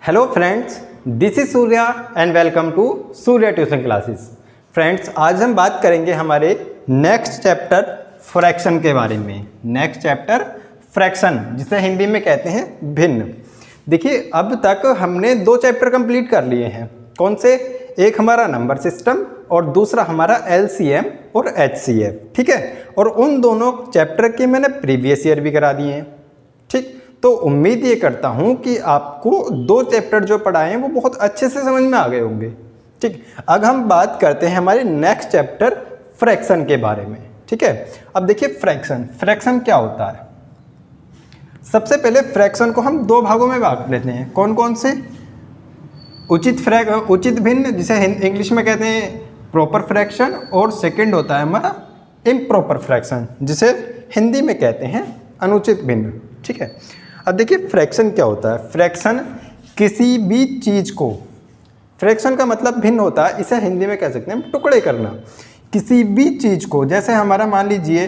Hello friends, this is Surya and welcome to Surya tuition classes. Friends, आज हम बात करेंगे हमारे नेक्स्ट चैप्टर फ्रैक्शन के बारे में। नेक्स्ट चैप्टर फ्रैक्शन, जिसे हिंदी में कहते हैं भिन्न। देखिए, अब तक हमने दो चैप्टर कंप्लीट कर लिए हैं। कौन से? एक हमारा नंबर सिस्टम और दूसरा हमारा एलसीएम और एचसीएफ। ठीक है, और उन दोनों चैप्टर के मैंने प्रीवियस ईयर भी करा दिए हैं। ठीक, तो उम्मीद ये करता हूँ कि आपको दो चैप्टर जो पढ़ाए हैं वो बहुत अच्छे से समझ में आ गए होंगे। ठीक, अब हम बात करते हैं हमारे नेक्स्ट चैप्टर फ्रैक्शन के बारे में। ठीक है, अब देखिए फ्रैक्शन क्या होता है। सबसे पहले फ्रैक्शन को हम दो भागों में बांट लेते हैं। कौन कौन से? उचित भिन्न, जिसे इंग्लिश में कहते हैं प्रॉपर फ्रैक्शन, और सेकंड होता है हमारा इम्प्रॉपर फ्रैक्शन, जिसे हिंदी में कहते हैं अनुचित भिन्न। ठीक है, अब देखिए फ्रैक्शन क्या होता है। फ्रैक्शन किसी भी चीज़ को, फ्रैक्शन का मतलब भिन्न होता है, इसे हिंदी में कह सकते हैं टुकड़े करना। किसी भी चीज़ को, जैसे हमारा मान लीजिए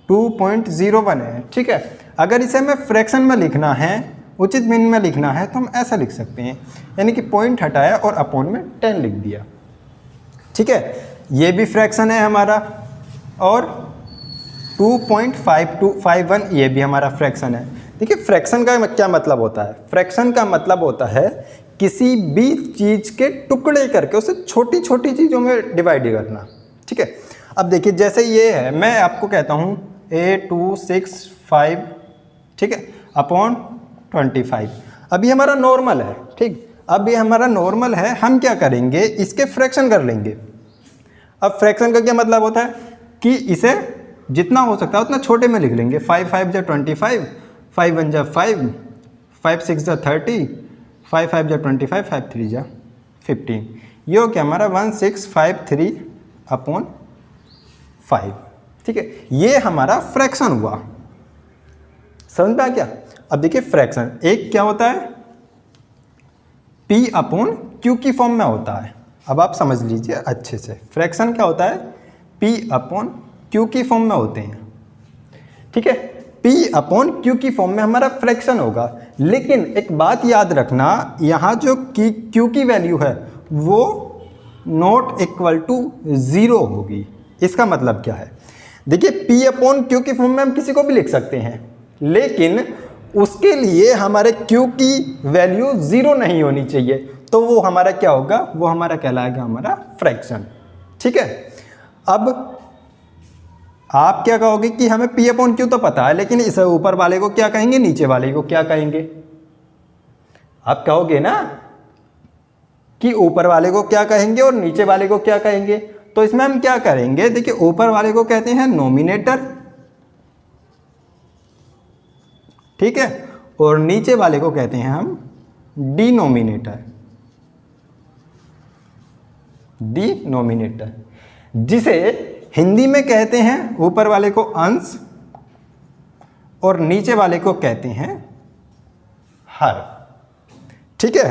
2.01 है। ठीक है, अगर इसे हमें फ्रैक्शन में लिखना है, उचित भिन्न में लिखना है, तो हम ऐसा लिख सकते हैं, यानी कि पॉइंट हटाया और अपॉन में 10 लिख दिया। ठीक है, ये भी फ्रैक्शन है हमारा, और 2.5251 ये भी हमारा फ्रैक्शन है। देखिए, फ्रैक्शन का क्या मतलब होता है? फ्रैक्शन का मतलब होता है किसी भी चीज़ के टुकड़े करके उसे छोटी छोटी चीज़ों में डिवाइड करना। ठीक है, अब देखिए जैसे ये है, मैं आपको कहता हूँ 8265, ठीक है, अपॉन 25। अभी हमारा नॉर्मल है। ठीक, अब ये हमारा नॉर्मल है, हम क्या करेंगे, इसके फ्रैक्शन कर लेंगे। अब फ्रैक्शन का क्या मतलब होता है कि इसे जितना हो सकता है उतना छोटे में लिख लेंगे। 5 5 जा 25, 5 1 जा 5, 5 6 जा 30, 5 5 जा 25, 5 3 जा 15। ये हो क्या हमारा 1653 अपॉन 5। ठीक है, ये हमारा फ्रैक्शन हुआ। समझ में आ गया? अब देखिए फ्रैक्शन एक क्या होता है, P अपॉन Q की फॉर्म में होता है। अब आप समझ लीजिए अच्छे से, फ्रैक्शन क्या होता है, P अपॉन Q की फॉर्म में होते हैं। ठीक है, P अपॉन Q की फॉर्म में हमारा फ्रैक्शन होगा। लेकिन एक बात याद रखना, यहाँ जो Q की वैल्यू है वो नॉट इक्वल टू 0 होगी। इसका मतलब क्या है? देखिए, P अपॉन Q की फॉर्म में हम किसी को भी लिख सकते हैं, लेकिन उसके लिए हमारे Q की वैल्यू 0 नहीं होनी चाहिए। तो वो हमारा क्या होगा, वो हमारा कहलाएगा हमारा फ्रैक्शन। ठीक है, अब आप क्या कहोगे कि हमें P अपॉन Q तो पता है, लेकिन इस ऊपर वाले को क्या कहेंगे, नीचे वाले को क्या कहेंगे? आप कहोगे ना कि ऊपर वाले को क्या कहेंगे और नीचे वाले को क्या कहेंगे। तो इसमें हम क्या करेंगे, देखिए ऊपर वाले को कहते हैं नोमिनेटर, ठीक है, और नीचे वाले को कहते हैं हम डिनोमिनेटर। डिनोमिनेटर, जिसे हिंदी में कहते हैं ऊपर वाले को अंश और नीचे वाले को कहते हैं हर। ठीक है,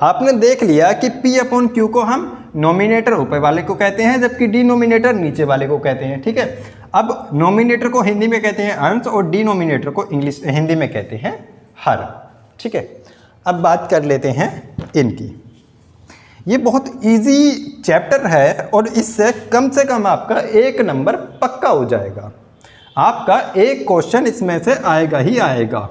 आपने देख लिया कि P अपॉन Q को हम नोमिनेटर ऊपर वाले को कहते हैं, जबकि डिनोमिनेटर नीचे वाले को कहते हैं। ठीक है, अब नोमिनेटर को हिंदी में कहते हैं अंश और डिनोमिनेटर को हिंदी में कहते हैं हर। ठीक है, अब बात कर लेते हैं इनकी। ये बहुत इजी चैप्टर है और इससे कम से कम आपका 1 नंबर पक्का हो जाएगा। आपका एक क्वेश्चन इसमें से आएगा ही आएगा।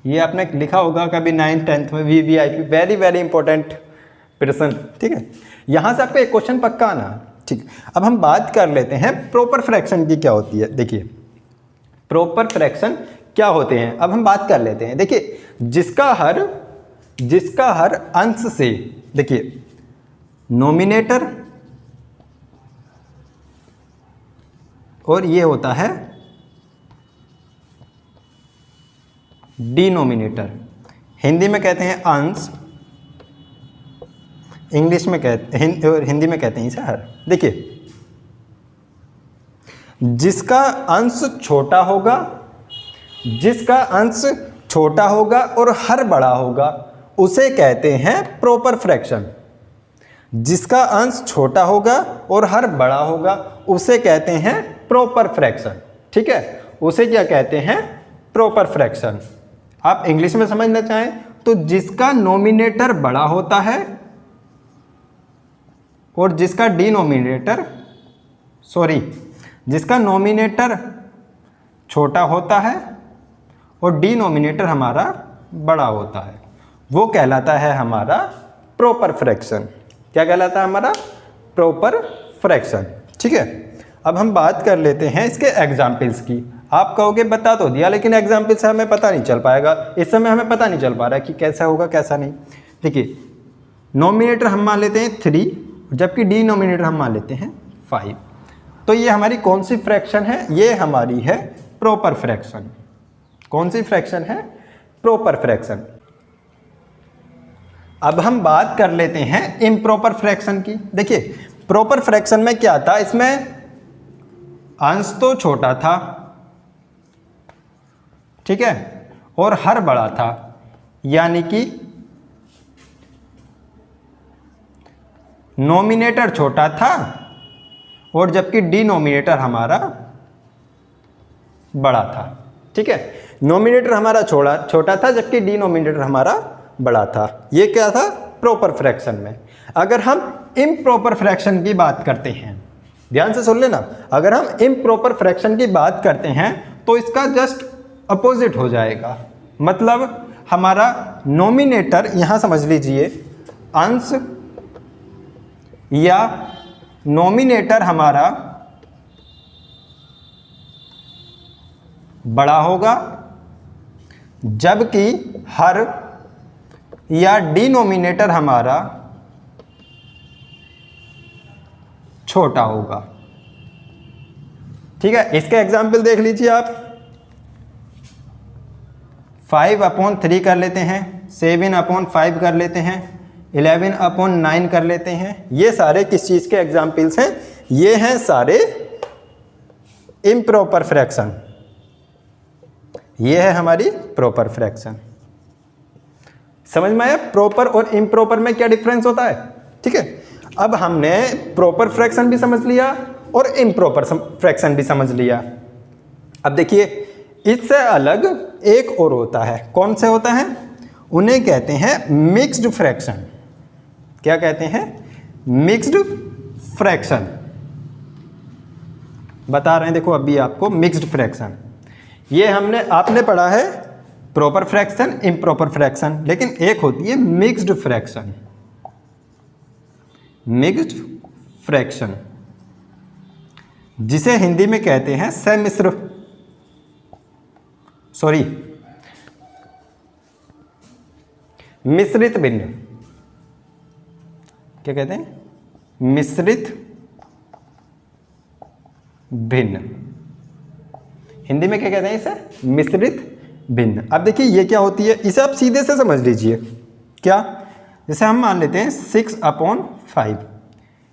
ये आपने लिखा होगा कभी 9th 10th में, VVIP, वेरी वेरी इंपॉर्टेंट प्रश्न। ठीक है, यहां से आपका एक क्वेश्चन पक्का आना। ठीक, अब हम बात कर लेते हैं प्रॉपर फ्रैक्शन की क्या होती है। देखिए प्रॉपर फ्रैक्शन क्या होते हैं, अब हम बात कर लेते हैं। देखिए जिसका हर अंश से, देखिए नोमिनेटर और ये होता है डिनोमिनेटर। हिंदी में कहते हैं अंश, इंग्लिश में कहते हैं और हिंदी में कहते हैं इसे हर। देखिए जिसका अंश छोटा होगा और हर बड़ा होगा उसे कहते हैं प्रॉपर फ्रैक्शन। जिसका अंश छोटा होगा और हर बड़ा होगा उसे कहते हैं प्रॉपर फ्रैक्शन। ठीक है, उसे क्या कहते हैं, प्रॉपर फ्रैक्शन। आप इंग्लिश में समझना चाहें तो जिसका नोमिनेटर बड़ा होता है और जिसका डिनोमिनेटर जिसका नोमिनेटर छोटा होता है और डिनोमिनेटर हमारा बड़ा होता है, वो कहलाता है हमारा प्रॉपर फ्रैक्शन। क्या कहलाता है हमारा, प्रॉपर फ्रैक्शन। ठीक है, अब हम बात कर लेते हैं इसके एग्जाम्पल्स की। आप कहोगे बता तो दिया, लेकिन एग्जाम्पल से हमें पता नहीं चल पाएगा, इस समय हमें पता नहीं चल पा रहा है कि कैसा होगा कैसा नहीं। देखिए, नोमिनेटर हम मान लेते हैं 3, जबकि डिनोमिनेटर हम मान लेते हैं 5। तो ये हमारी कौन सी फ्रैक्शन है, ये हमारी है प्रॉपर फ्रैक्शन। कौन सी फ्रैक्शन है, प्रॉपर फ्रैक्शन। अब हम बात कर लेते हैं इम्प्रॉपर फ्रैक्शन की। देखिए, प्रॉपर फ्रैक्शन में क्या था, इसमें अंश तो छोटा था, ठीक है, और हर बड़ा था, यानी कि नोमिनेटर छोटा था और जबकि डिनोमिनेटर हमारा बड़ा था। ठीक है, नोमिनेटर हमारा छोटा था जबकि डिनोमिनेटर हमारा बड़ा था। ये क्या था, प्रॉपर फ्रैक्शन में। अगर हम इम्प्रॉपर फ्रैक्शन की बात करते हैं, ध्यान से सुन लेना, अगर हम इम्प्रॉपर फ्रैक्शन की बात करते हैं तो इसका जस्ट अपोजिट हो जाएगा। मतलब हमारा नोमिनेटर, यहां समझ लीजिए, अंश या नोमिनेटर हमारा बड़ा होगा, जबकि हर या डिनोमिनेटर हमारा छोटा होगा। ठीक है, इसका एग्जाम्पल देख लीजिए आप। 5/3 कर लेते हैं, 7/5 कर लेते हैं, 11/9 कर लेते हैं। ये सारे किस चीज़ के एग्जाम्पल्स हैं, ये हैं सारे इम्प्रॉपर फ्रैक्शन। ये है हमारी प्रॉपर फ्रैक्शन। समझ में आया प्रॉपर और इम्प्रॉपर में क्या डिफरेंस होता है। ठीक है, अब हमने प्रॉपर फ्रैक्शन भी समझ लिया और इम्प्रॉपर फ्रैक्शन भी समझ लिया। अब देखिए, इससे अलग एक और होता है। कौन से होता है, उन्हें कहते हैं मिक्स्ड फ्रैक्शन। क्या कहते हैं, मिक्स्ड फ्रैक्शन। बता रहे हैं, देखो अभी आपको मिक्स्ड फ्रैक्शन, ये आपने पढ़ा है प्रॉपर फ्रैक्शन, इम्प्रॉपर फ्रैक्शन, लेकिन एक होती है मिक्स्ड फ्रैक्शन। मिक्स्ड फ्रैक्शन जिसे हिंदी में कहते हैं सम्मिश्र, मिश्रित भिन्न। क्या कहते हैं, मिश्रित भिन्न। हिंदी में क्या कहते हैं इसे, मिश्रित भिन्न। अब देखिए ये क्या होती है, इसे आप सीधे से समझ लीजिए। क्या, जैसे हम मान लेते हैं 6/5,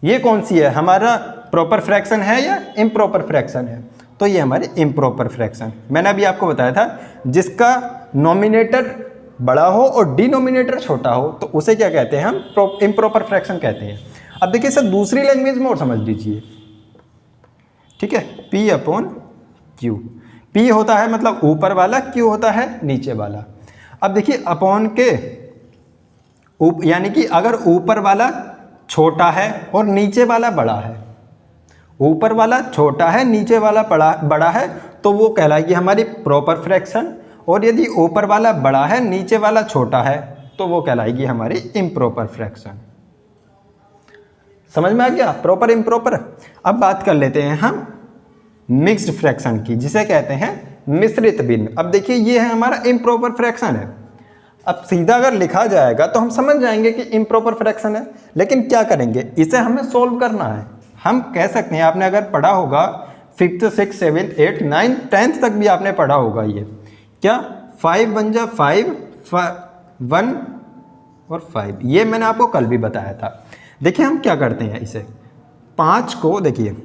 ये कौन सी है, हमारा प्रॉपर फ्रैक्शन है या इम्प्रॉपर फ्रैक्शन है, तो ये हमारी इम्प्रॉपर फ्रैक्शन। मैंने अभी आपको बताया था, जिसका नोमिनेटर बड़ा हो और डिनोमिनेटर छोटा हो तो उसे क्या कहते हैं, हम इम्प्रॉपर फ्रैक्शन कहते हैं। अब देखिए इसे दूसरी लैंग्वेज में और समझ लीजिए। ठीक है, P/Q, P होता है मतलब ऊपर वाला, Q होता है नीचे वाला। अब देखिए अपॉन के यानी कि अगर ऊपर वाला छोटा है और नीचे वाला बड़ा है, ऊपर वाला छोटा है नीचे वाला बड़ा है, तो वो कहलाएगी हमारी प्रॉपर फ्रैक्शन। और यदि ऊपर वाला बड़ा है नीचे वाला छोटा है तो वो कहलाएगी हमारी इम्प्रॉपर फ्रैक्शन। समझ में आ गया प्रॉपर इम्प्रॉपर। अब बात कर लेते हैं हम मिक्स्ड फ्रैक्शन की, जिसे कहते हैं मिश्रित भिन्न। अब देखिए ये है हमारा इम्प्रॉपर फ्रैक्शन है। अब सीधा अगर लिखा जाएगा तो हम समझ जाएंगे कि इम्प्रॉपर फ्रैक्शन है, लेकिन क्या करेंगे, इसे हमें सोल्व करना है। हम कह सकते हैं, आपने अगर पढ़ा होगा 5th 6th 7th 8th 9th 10th तक भी आपने पढ़ा होगा, ये क्या 5 1 जा 5 1 और 5, ये मैंने आपको कल भी बताया था। देखिए हम क्या करते हैं, इसे 5 को देखिए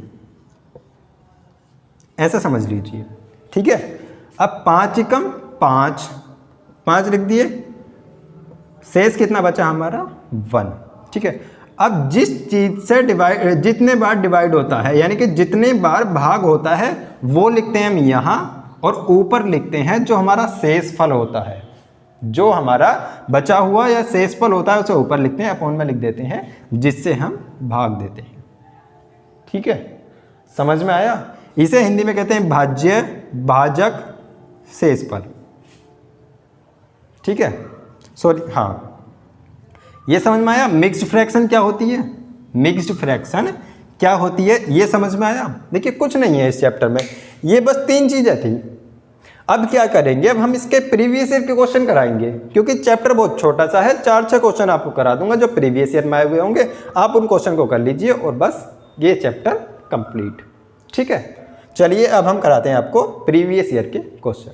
ऐसा समझ लीजिए। ठीक है, अब 5 एकम 5 लिख दिए, शेष कितना बचा हमारा 1। ठीक है, अब जिस चीज़ से डिवाइड, जितने बार डिवाइड होता है यानी कि जितने बार भाग होता है वो लिखते हैं हम यहाँ, और ऊपर लिखते हैं जो हमारा शेषफल होता है, जो हमारा बचा हुआ या शेषफल होता है उसे ऊपर लिखते हैं, अपॉन में लिख देते हैं, जिससे हम भाग देते हैं। ठीक है, समझ में आया? इसे हिंदी में कहते हैं भाज्य, भाजक, शेषफल। ठीक है, सॉरी, हाँ, ये समझ में आया? मिक्स्ड फ्रैक्शन क्या होती है, मिक्स्ड फ्रैक्शन क्या होती है ये समझ में आया? देखिए कुछ नहीं है इस चैप्टर में, ये बस 3 चीज़ें थी। अब क्या करेंगे, अब हम इसके प्रीवियस ईयर के क्वेश्चन कराएंगे, क्योंकि चैप्टर बहुत छोटा सा है, 4-6 क्वेश्चन आपको करा दूंगा जो प्रीवियस ईयर में आए हुए होंगे, आप उन क्वेश्चन को कर लीजिए और बस ये चैप्टर कंप्लीट। ठीक है, चलिए अब हम कराते हैं आपको प्रीवियस ईयर के क्वेश्चन।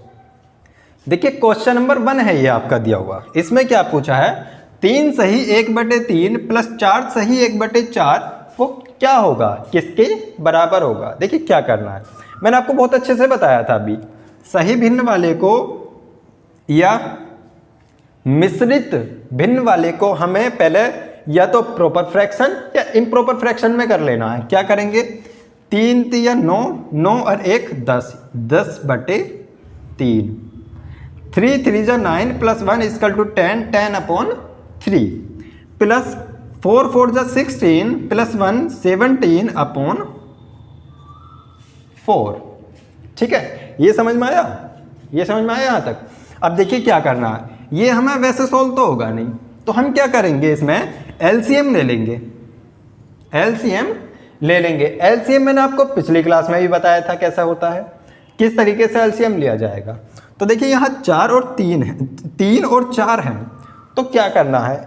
देखिए क्वेश्चन नंबर 1 है ये आपका दिया हुआ, इसमें क्या पूछा है, 3 सही 1/3 प्लस 4 सही 1/4 वो क्या होगा, किसके बराबर होगा? देखिए क्या करना है, मैंने आपको बहुत अच्छे से बताया था अभी, सही भिन्न वाले को या मिश्रित भिन्न वाले को हमें पहले या तो प्रॉपर फ्रैक्शन या इम्प्रॉपर फ्रैक्शन में कर लेना है। क्या करेंगे, 3 या 9, 9 और 1 10, 10/3, 3 3 जा 9 प्लस 1 इक्वल टू 10, 10/3 प्लस 4 4 जा 16 प्लस 1 17/4। ठीक है, ये समझ में आया? ये समझ में आया यहाँ तक? अब देखिए क्या करना है, ये हमें वैसे सोल्व तो होगा नहीं, तो हम क्या करेंगे, इसमें एलसीएम ले लेंगे, एलसीएम ले लेंगे। एलसीएम मैंने आपको पिछली क्लास में भी बताया था कैसा होता है, किस तरीके से एलसीएम लिया जाएगा। तो देखिए यहाँ 4 और 3 है, 3 और 4 हैं, तो क्या करना है,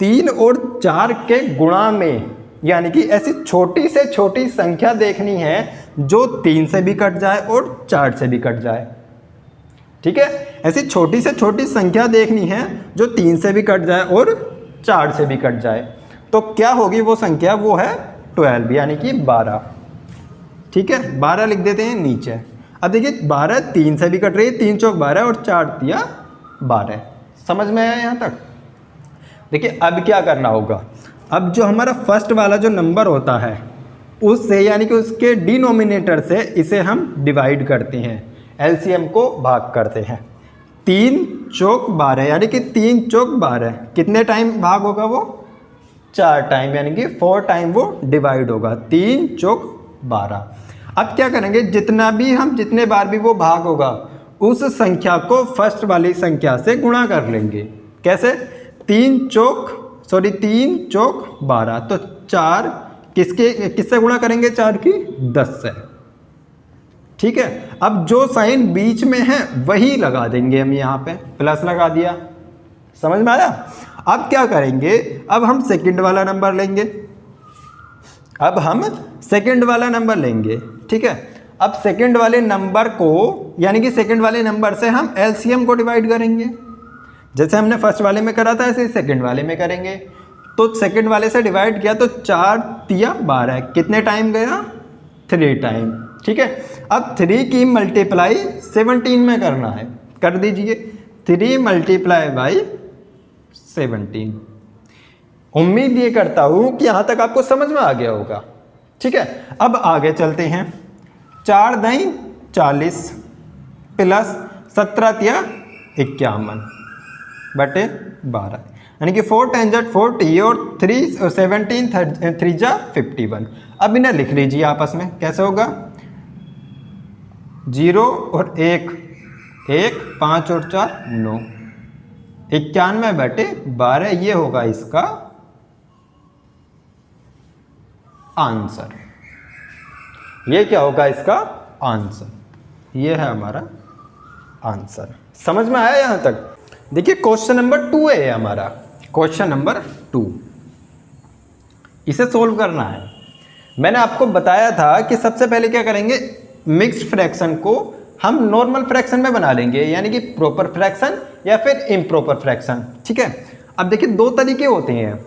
3 और 4 के गुणा में, यानी कि ऐसी छोटी से छोटी संख्या देखनी है जो 3 से भी कट जाए और 4 से भी कट जाए। ठीक है, ऐसी छोटी से छोटी संख्या देखनी है जो 3 से भी कट जाए और 4 से भी कट जाए। तो क्या होगी वो संख्या, वो है 12 यानी कि 12। ठीक है, 12 लिख देते हैं नीचे। अब देखिए 12 3 से भी कट रही है, 3 चौक 12 और 4 तिया 12। समझ में आया यहाँ तक? देखिए अब क्या करना होगा, अब जो हमारा फर्स्ट वाला जो नंबर होता है उससे यानी कि उसके डिनोमिनेटर से इसे हम डिवाइड करते हैं, एलसीएम को भाग करते हैं। 3 चौक 12 यानी कि 3 चौक 12 कितने टाइम भाग होगा वो, 4 टाइम, यानी कि 4 टाइम वो डिवाइड होगा, 3 चौक 12। अब क्या करेंगे, जितने बार भी वो भाग होगा उस संख्या को फर्स्ट वाली संख्या से गुणा कर लेंगे। कैसे, 3 चौक 12, तो 4 किससे गुणा करेंगे, 4 की 10 से। ठीक है, अब जो साइन बीच में है वही लगा देंगे हम, यहाँ पे प्लस लगा दिया। समझ में आया? अब क्या करेंगे, अब हम सेकंड वाला नंबर लेंगे, अब हम सेकंड वाला नंबर लेंगे। ठीक है, अब सेकंड वाले नंबर को यानी कि सेकंड वाले नंबर से हम एलसीएम को डिवाइड करेंगे, जैसे हमने फर्स्ट वाले में करा था ऐसे सेकंड वाले में करेंगे। तो सेकंड वाले से डिवाइड किया तो 4 तिया 12, कितने टाइम गया, 3 टाइम। ठीक है, अब 3 की मल्टीप्लाई 17 में करना है, कर दीजिए, 3 मल्टीप्लाई बाई 17। उम्मीद ये करता हूँ कि यहाँ तक आपको समझ में आ गया होगा। ठीक है, अब आगे चलते हैं। 4 दाई 40 प्लस 17 तिया 51/12, यानी कि 4 10 जा 40 और 17 3 जा 51। अब इन्हें लिख लीजिए आपस में, कैसे होगा, 0 और 1 1, 5 और 4 9, 91/12 ये होगा इसका आंसर। ये क्या होगा इसका आंसर, ये है हमारा आंसर। समझ में आया यहाँ तक? देखिए क्वेश्चन नंबर 2 है हमारा, क्वेश्चन नंबर 2, इसे सोल्व करना है। मैंने आपको बताया था कि सबसे पहले क्या करेंगे, मिक्स्ड फ्रैक्शन को हम नॉर्मल फ्रैक्शन में बना लेंगे, यानी कि प्रॉपर फ्रैक्शन या फिर इम्प्रॉपर फ्रैक्शन। ठीक है, अब देखिए 2 तरीके होते हैं,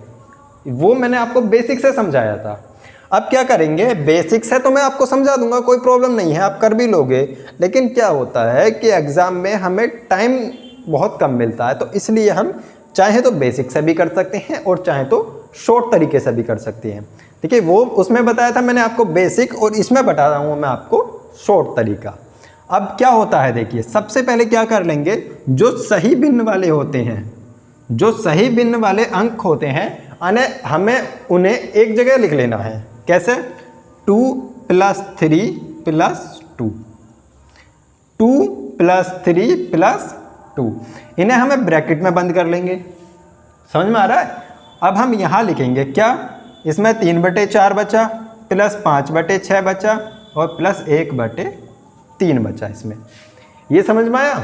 वो मैंने आपको बेसिक से समझाया था। अब क्या करेंगे, बेसिक्स है तो मैं आपको समझा दूंगा, कोई प्रॉब्लम नहीं है, आप कर भी लोगे। लेकिन क्या होता है कि एग्ज़ाम में हमें टाइम बहुत कम मिलता है, तो इसलिए हम चाहे तो बेसिक से भी कर सकते हैं और चाहे तो शॉर्ट तरीके से भी कर सकते हैं। देखिए वो उसमें बताया था मैंने आपको बेसिक, और इसमें बता रहा हूँ मैं आपको शॉर्ट तरीका। अब क्या होता है देखिए, सबसे पहले क्या कर लेंगे, जो सही भिन्न वाले होते हैं, जो सही भिन्न वाले अंक होते हैं हमें उन्हें एक जगह लिख लेना है। कैसे? 2 + 3 + 2, 2 + 3 + 2, इन्हें हमें ब्रैकेट में बंद कर लेंगे। समझ में आ रहा है? अब हम यहाँ लिखेंगे क्या, इसमें 3/4 बचा, प्लस 5/6 बचा, और प्लस 1/3 बचा इसमें। ये समझ में आया?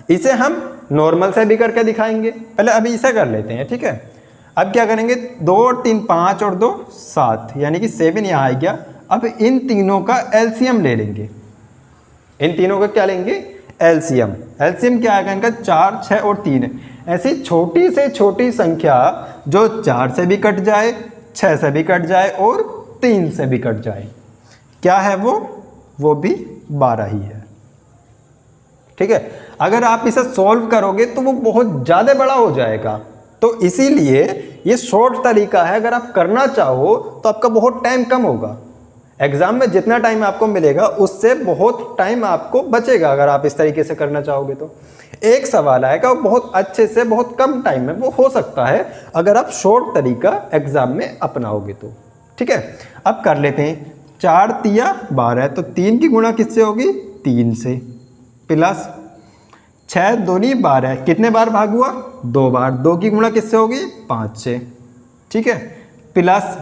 इसे हम नॉर्मल से भी करके दिखाएंगे, पहले अभी इसे कर लेते हैं, ठीक है। अब क्या करेंगे, 2 और 3 5 और 2 7, यानी कि 7 यहाँ आ गया। अब इन तीनों का एलसीएम ले लेंगे। इन तीनों का क्या लेंगे? एलसीएम। एलसीएम क्या आएगा इनका? 4, 6 और 3। ऐसी छोटी से छोटी संख्या जो 4 से भी कट जाए, 6 से भी कट जाए और 3 से भी कट जाए, क्या है वो भी 12 ही है। ठीक है। अगर आप इसे सॉल्व करोगे तो वो बहुत ज़्यादा बड़ा हो जाएगा, तो इसीलिए ये शॉर्ट तरीका है। अगर आप करना चाहो तो आपका बहुत टाइम कम होगा। एग्जाम में जितना टाइम आपको मिलेगा उससे बहुत टाइम आपको बचेगा अगर आप इस तरीके से करना चाहोगे। तो एक सवाल आएगा वो बहुत अच्छे से बहुत कम टाइम में वो हो सकता है अगर आप शॉर्ट तरीका एग्जाम में अपनाओगे तो। ठीक है, अब कर लेते हैं। 4 तिया 12, तो 3 की गुणा किससे होगी? 3 से, प्लस 6 दूनी 12, कितने बार भाग हुआ? 2 बार। 2 की गुणा किससे होगी? 5 से। ठीक है, प्लस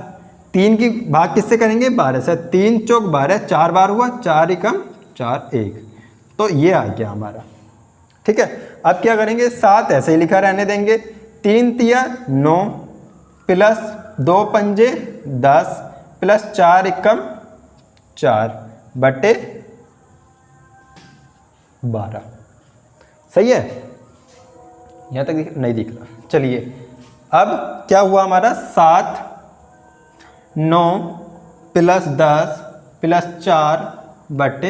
3 की भाग किससे करेंगे? 12 से। 3 चौक 12, 4 बार हुआ, 4 एकम 4 1, तो ये आ गया हमारा। ठीक है, अब क्या करेंगे? 7 ऐसे ही लिखा रहने देंगे। 3 तिया 9, प्लस 2 पंजे 10, प्लस 4 एकम 4 बटे 12। सही है? यहाँ तक नहीं दिख रहा। चलिए, अब क्या हुआ हमारा? 7 9 प्लस 10 प्लस 4 बटे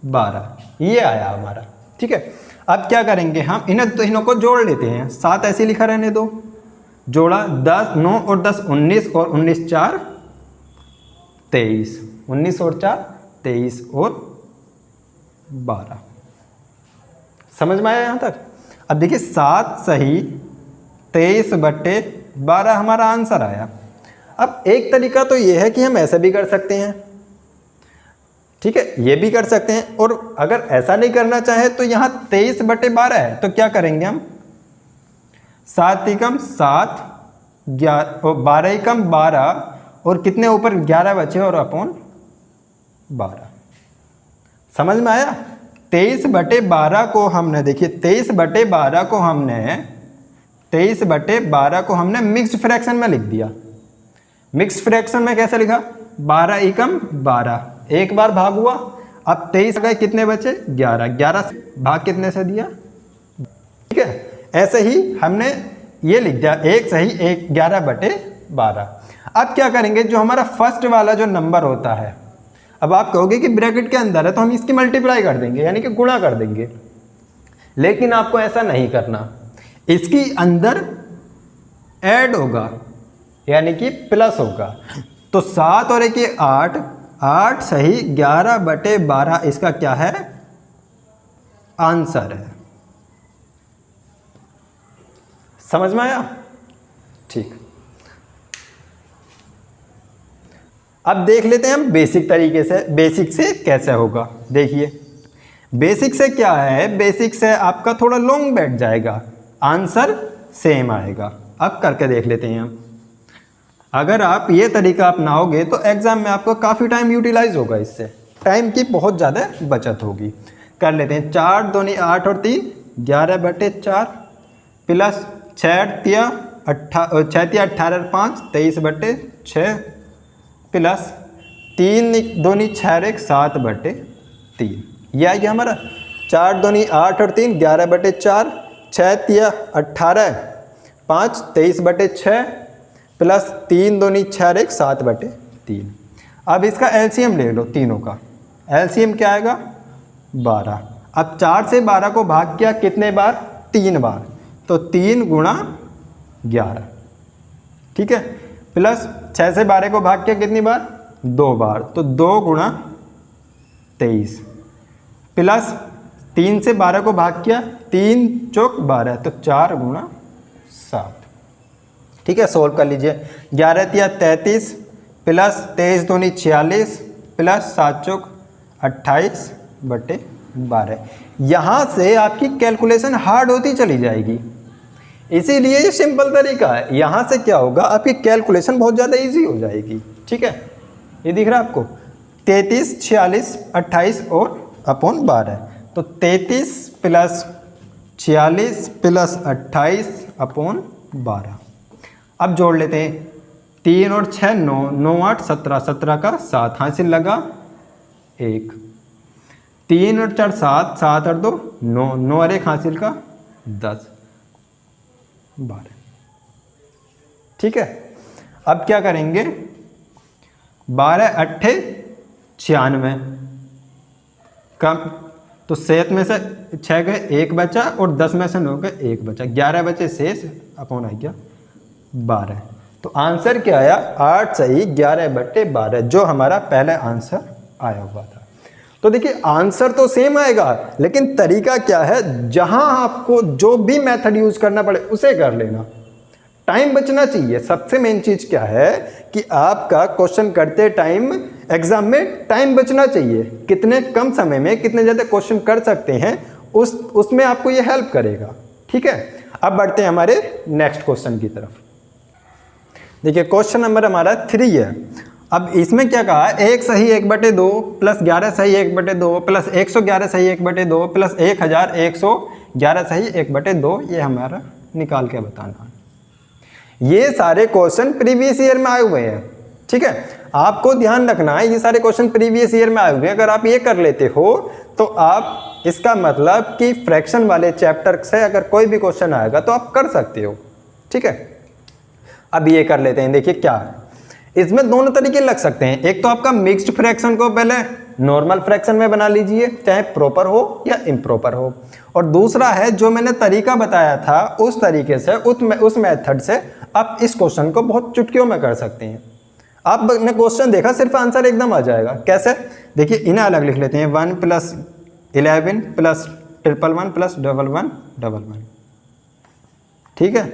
12, ये आया हमारा। ठीक है, अब क्या करेंगे? हम इन्हें तीनों को जोड़ लेते हैं। 7 ऐसे लिखा रहने दो, जोड़ा 10 9 और 10 19, और 19 4 23, 19 और 4 23 और 12। समझ में आया यहाँ तक? अब देखिए 7 सही 23 बटे 12 हमारा आंसर आया। अब एक तरीका तो ये है कि हम ऐसा भी कर सकते हैं, ठीक है, ये भी कर सकते हैं। और अगर ऐसा नहीं करना चाहे तो यहाँ 23 बटे 12 है, तो क्या करेंगे हम? 7 एकम 7, 12 एकम 12, और कितने ऊपर 11 बचे और अपॉन 12। समझ में आया? 23 बटे 12 को हमने, देखिए 23 बटे 12 को हमने मिक्स्ड फ्रैक्शन में लिख दिया। मिक्स्ड फ्रैक्शन में कैसे लिखा? 12 एकम 12, एक बार भाग हुआ। अब 23 गए, कितने बचे? 11, 11 से भाग कितने से दिया? ठीक है, ऐसे ही हमने ये लिख दिया 1 सही 1 11 बटे 12। अब क्या करेंगे? जो हमारा फर्स्ट वाला जो नंबर होता है, अब आप कहोगे कि ब्रैकेट के अंदर है तो हम इसकी मल्टीप्लाई कर देंगे, यानी कि गुणा कर देंगे, लेकिन आपको ऐसा नहीं करना। इसकी अंदर ऐड होगा, यानी कि प्लस होगा। तो 7 और 1 8, 8 सही 11 बटे 12 इसका क्या है? आंसर है। समझ में आया? ठीक, अब देख लेते हैं हम बेसिक तरीके से। बेसिक से कैसे होगा? देखिए, बेसिक से क्या है? बेसिक से आपका थोड़ा लॉन्ग बैठ जाएगा, आंसर सेम आएगा। अब करके देख लेते हैं हम। अगर आप ये तरीका अपनाओगे तो एग्जाम में आपको काफ़ी टाइम यूटिलाइज होगा, इससे टाइम की बहुत ज़्यादा बचत होगी। कर लेते हैं। 4 दूनी 8 और 3 11 बटे 4, प्लस 6 तिया 18 और 5 23 बटे 6, प्लस 3 दूनी 6 1 7 बटे 3। यह आ गया हमारा। 4 दूनी 8 और 3 11 बटे 4, 6 तिया 18 5 23 बटे 6, प्लस 3 दूनी 6 1 7 बटे 3। अब इसका एलसीएम ले लो तीनों का। एलसीएम क्या आएगा? 12। अब 4 से 12 को भाग किया कितने बार? 3 बार, तो 3 गुणा 11। ठीक है, प्लस 6 से 12 को भाग किया कितनी बार? 2 बार, तो 2 गुणा 23 प्लस 3 से 12 को भाग किया 3 चौक 12, तो 4 गुणा 7। ठीक है, सोल्व कर लीजिए। 11 तिया 33 प्लस 23 दूनी 46 प्लस 7 चौक 28 बटे 12। यहाँ से आपकी कैलकुलेशन हार्ड होती चली जाएगी, इसीलिए ये सिंपल तरीका है। यहाँ से क्या होगा, आपकी कैलकुलेशन बहुत ज़्यादा इजी हो जाएगी। ठीक है, ये दिख रहा है आपको 33, 46, 28 और अपॉन 12, तो 33 प्लस 46 प्लस 28 अपॉन 12। अब जोड़ लेते हैं, 3 और 6 9, 9 8 17, 17 का 7 हासिल लगा 1, 3 और 4 7, 7 और 2 9, 9 और 1 हासिल का 10 12। ठीक है, अब क्या करेंगे, 12 अट्ठे 96 कम, तो 7 में से 6 गए 1 बचा और 10 में से 9 गए 1 बचा, 11 बचे शेष अपॉन आ गया 12। तो आंसर क्या आया, 8 सही 11 बटे 12, जो हमारा पहले आंसर आया हुआ था। तो देखिए आंसर तो सेम आएगा, लेकिन तरीका क्या है, जहां आपको जो भी मेथड यूज करना पड़े उसे कर लेना, टाइम बचना चाहिए। सबसे मेन चीज क्या है कि आपका क्वेश्चन करते टाइम एग्जाम में टाइम बचना चाहिए, कितने कम समय में कितने ज़्यादा क्वेश्चन कर सकते हैं उसमें आपको ये हेल्प करेगा। ठीक है, अब बढ़ते हैं हमारे नेक्स्ट क्वेश्चन की तरफ। देखिए क्वेश्चन नंबर हमारा 3 है। अब इसमें क्या कहा है, 1 सही 1/2 प्लस 11 सही 1/2 प्लस 111 सही 1/2 प्लस 1111 सही 1/2, ये हमारा निकाल के बताना है। ये सारे क्वेश्चन प्रीवियस ईयर में आए हुए हैं। ठीक है, आपको ध्यान रखना है ये सारे क्वेश्चन प्रीवियस ईयर में आए हुए हैं। अगर आप ये कर लेते हो तो आप, इसका मतलब कि फ्रैक्शन वाले चैप्टर से अगर कोई भी क्वेश्चन आएगा तो आप कर सकते हो। ठीक है, अब ये कर लेते हैं। देखिए क्या है, इसमें दोनों तरीके लग सकते हैं। एक तो आपका मिक्स्ड फ्रैक्शन को पहले नॉर्मल फ्रैक्शन में बना लीजिए, चाहे प्रॉपर हो या इम्प्रॉपर हो, और दूसरा है जो मैंने तरीका बताया था उस तरीके से, उस मेथड से आप इस क्वेश्चन को बहुत चुटकियों में कर सकते हैं। आपने क्वेश्चन देखा, सिर्फ आंसर एकदम आ जाएगा। कैसे, देखिए इन्हें अलग लिख लेते हैं, 1 + 11 + 111 + 1111। ठीक है,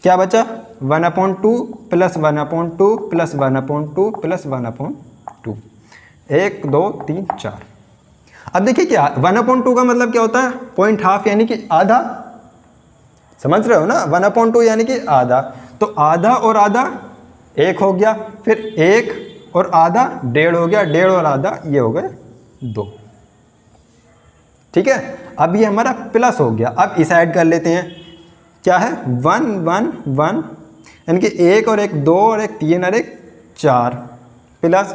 क्या बचा, 1/2 + 1/2 + 1/2 + 1/2, 1 2 3 4। अब देखिए क्या 1/2 का मतलब क्या होता है, 0.5 यानी कि आधा, समझ रहे हो ना, 1/2 यानी कि आधा, तो आधा और आधा 1 हो गया, फिर 1 और आधा 1.5 हो गया, 1.5 और आधा ये हो गए 2। ठीक है, अब ये हमारा प्लस हो गया। अब इस ऐड कर लेते हैं, क्या है 1 1 1 यानी कि 1 और 1 2 और 1 3 और 1 4 प्लस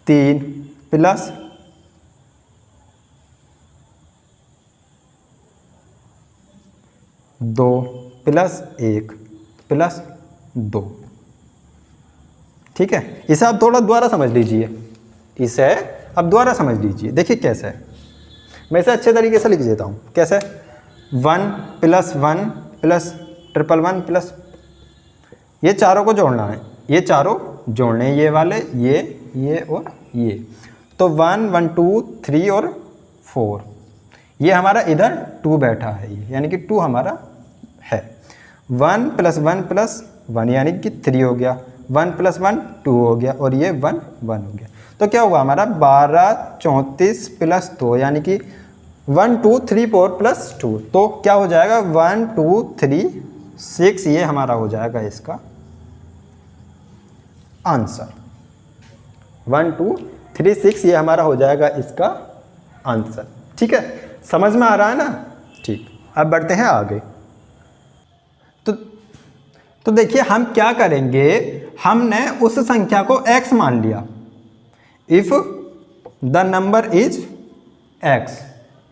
3 प्लस 2 प्लस 1 प्लस 2। ठीक है, इसे आप थोड़ा दोबारा समझ लीजिए, इसे आप दोबारा समझ लीजिए। देखिए कैसे है, मैं इसे अच्छे तरीके से लिख देता हूँ। कैसे, 1 + 1 + 111 प्लस, ये चारों को जोड़ना है, ये चारों जोड़ने, ये वाले ये और ये, तो 1 1 2 3 और 4, ये हमारा इधर 2 बैठा है, ये यानी कि 2 हमारा है। 1 + 1 + 1 यानी कि 3 हो गया, 1 + 1 2 हो गया, और ये 1 1 हो गया। तो क्या होगा हमारा 12 34 + 2 यानी कि 1 2 3 4 + 2, तो क्या हो जाएगा 1 2 3 6, ये हमारा हो जाएगा इसका आंसर। 1 2 3 6 ये हमारा हो जाएगा इसका आंसर। ठीक है, समझ में आ रहा है ना। ठीक, अब बढ़ते हैं आगे। तो देखिए हम क्या करेंगे, हमने उस संख्या को x मान लिया, if the number is x।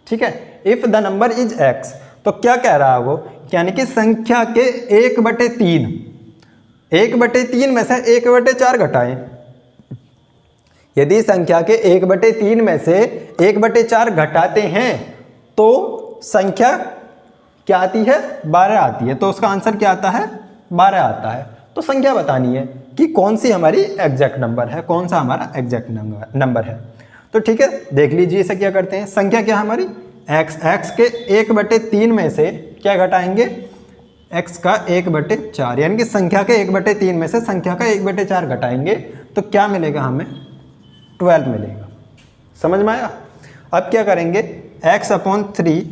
ठीक है, if the number is x, तो क्या कह रहा है वो, यानी कि संख्या के 1/3, 1/3 में से 1/4 घटाएं। यदि संख्या के 1/3 में से 1/4 घटाते हैं तो संख्या क्या आती है, 12 आती है, तो उसका आंसर क्या आता है, 12 आता है। तो संख्या बतानी है कि कौन सी हमारी एग्जैक्ट नंबर है, कौन सा हमारा एग्जैक्ट नंबर है। तो ठीक है, देख लीजिए इसे क्या करते हैं, संख्या क्या हमारी x के 1/3 में से क्या घटाएंगे, x का 1/4, यानी कि संख्या के 1/3 में से संख्या का 1/4 घटाएंगे तो क्या मिलेगा हमें, 12 मिलेगा। समझ में आया। अब क्या करेंगे, x/3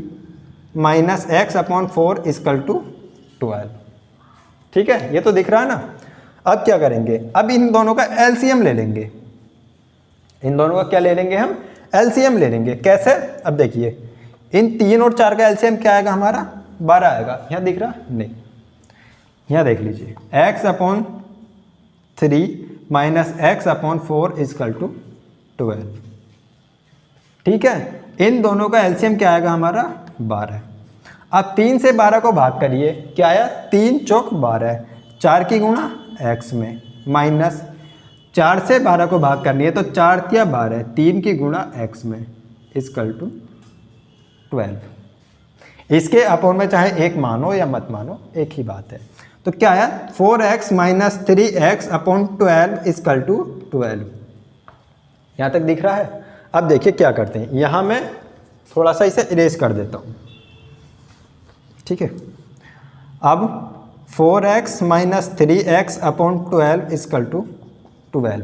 minus x/4 equal to 12। ठीक है, ये तो दिख रहा है ना। अब क्या करेंगे, अब इन दोनों का एलसीएम ले लेंगे, इन दोनों का क्या ले लेंगे हम, एलसीएम ले लेंगे। कैसे, अब देखिए इन 3 और 4 का एलसीएम क्या आएगा हमारा, 12 आएगा। यहाँ दिख रहा नहीं, यहाँ देख लीजिए x/3 minus x/4 equal to 12। ठीक है, इन दोनों का एलसीएम क्या आएगा हमारा, 12। अब 3 से 12 को भाग करिए, क्या आया, 3 चौक 12, 4 की गुणा x में, माइनस 4 से 12 को भाग करनी है तो 4 तिया 12, 3 की गुणा x में इक्वल टू 12। इसके अपोन में चाहे एक मानो या मत मानो, एक ही बात है। तो क्या है, 4x minus 3x upon 12 equal to 12। यहाँ तक दिख रहा है। अब देखिए क्या करते हैं, यहाँ मैं थोड़ा सा इसे इरेज कर देता हूँ। ठीक है, अब 4x minus 3x upon 12 equal to 12।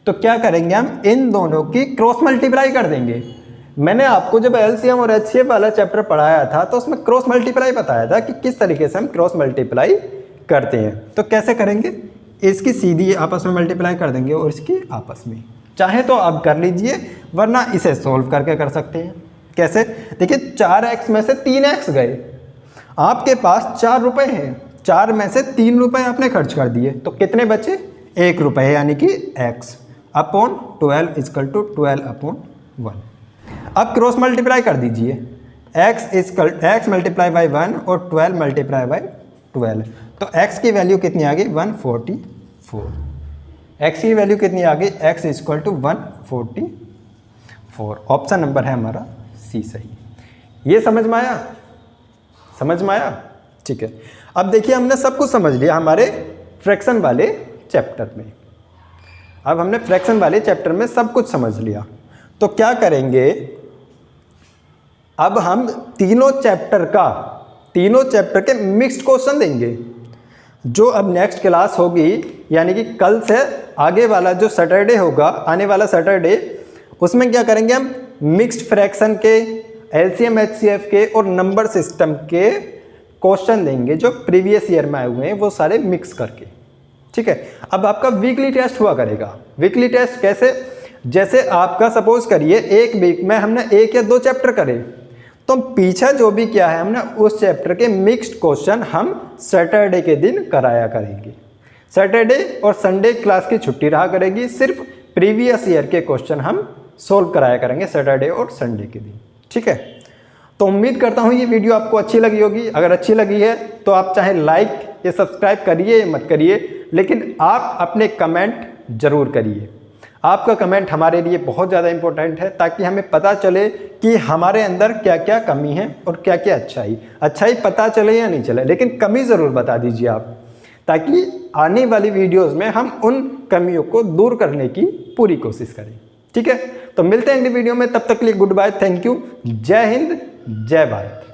तो क्या करेंगे, हम इन दोनों की क्रॉस मल्टीप्लाई कर देंगे। मैंने आपको जब एलसीएम और एचसीएफ वाला चैप्टर पढ़ाया था तो उसमें क्रॉस मल्टीप्लाई बताया था कि किस तरीके से हम क्रॉस मल्टीप्लाई करते हैं। तो कैसे करेंगे, इसकी सीधी आपस में मल्टीप्लाई कर देंगे और इसकी आपस में, चाहे तो आप कर लीजिए वरना इसे सोल्व करके कर सकते हैं। कैसे, देखिए 4x में से 3x गए, आपके पास 4 रुपये हैं, 4 में से 3 रुपये आपने खर्च कर दिए तो कितने बचे, 1 रुपये, यानी कि x upon 12 equal to 12 upon 1। अब क्रॉस मल्टीप्लाई कर दीजिए, x मल्टीप्लाई बाई 1 और 12 मल्टीप्लाई बाई 12। तो x की वैल्यू कितनी आ गई, 144। x की वैल्यू कितनी आ गई, x equal to 144। Option number है हमारा सी सही। ये समझ में आया, समझ में आया। ठीक है, अब देखिए हमने सब कुछ समझ लिया हमारे फ्रैक्शन वाले चैप्टर में। अब हमने फ्रैक्शन वाले चैप्टर में सब कुछ समझ लिया, तो क्या करेंगे, अब हम तीनों चैप्टर के मिक्स्ड क्वेश्चन देंगे। जो अब नेक्स्ट क्लास होगी, यानी कि कल से आगे वाला जो सैटरडे होगा, आने वाला सैटरडे, उसमें क्या करेंगे, हम मिक्स्ड फ्रैक्शन के, एलसीएम एचसीएफ के और नंबर सिस्टम के क्वेश्चन देंगे जो प्रीवियस ईयर में आए हुए हैं, वो सारे मिक्स करके। ठीक है, अब आपका वीकली टेस्ट हुआ करेगा। वीकली टेस्ट कैसे, जैसे आपका सपोज करिए एक वीक में हमने 1 या 2 चैप्टर करे, तो पीछे जो भी क्या है हमने उस चैप्टर के मिक्स्ड क्वेश्चन हम सैटरडे के दिन कराया करेंगे। सैटरडे और संडे क्लास की छुट्टी रहा करेगी, सिर्फ प्रीवियस ईयर के क्वेश्चन हम सोल्व कराया करेंगे सैटरडे और संडे के दिन। ठीक है, तो उम्मीद करता हूँ ये वीडियो आपको अच्छी लगी होगी। अगर अच्छी लगी है तो आप चाहे लाइक या सब्सक्राइब करिए या मत करिए, लेकिन आप अपने कमेंट जरूर करिए। आपका कमेंट हमारे लिए बहुत ज़्यादा इम्पोर्टेंट है, ताकि हमें पता चले कि हमारे अंदर क्या क्या कमी है और क्या क्या अच्छाई पता चले या नहीं चले, लेकिन कमी ज़रूर बता दीजिए आप, ताकि आने वाली वीडियोस में हम उन कमियों को दूर करने की पूरी कोशिश करें। ठीक है, तो मिलते हैं अगली वीडियो में, तब तक के लिए गुड बाय, थैंक यू, जय हिंद, जय भारत।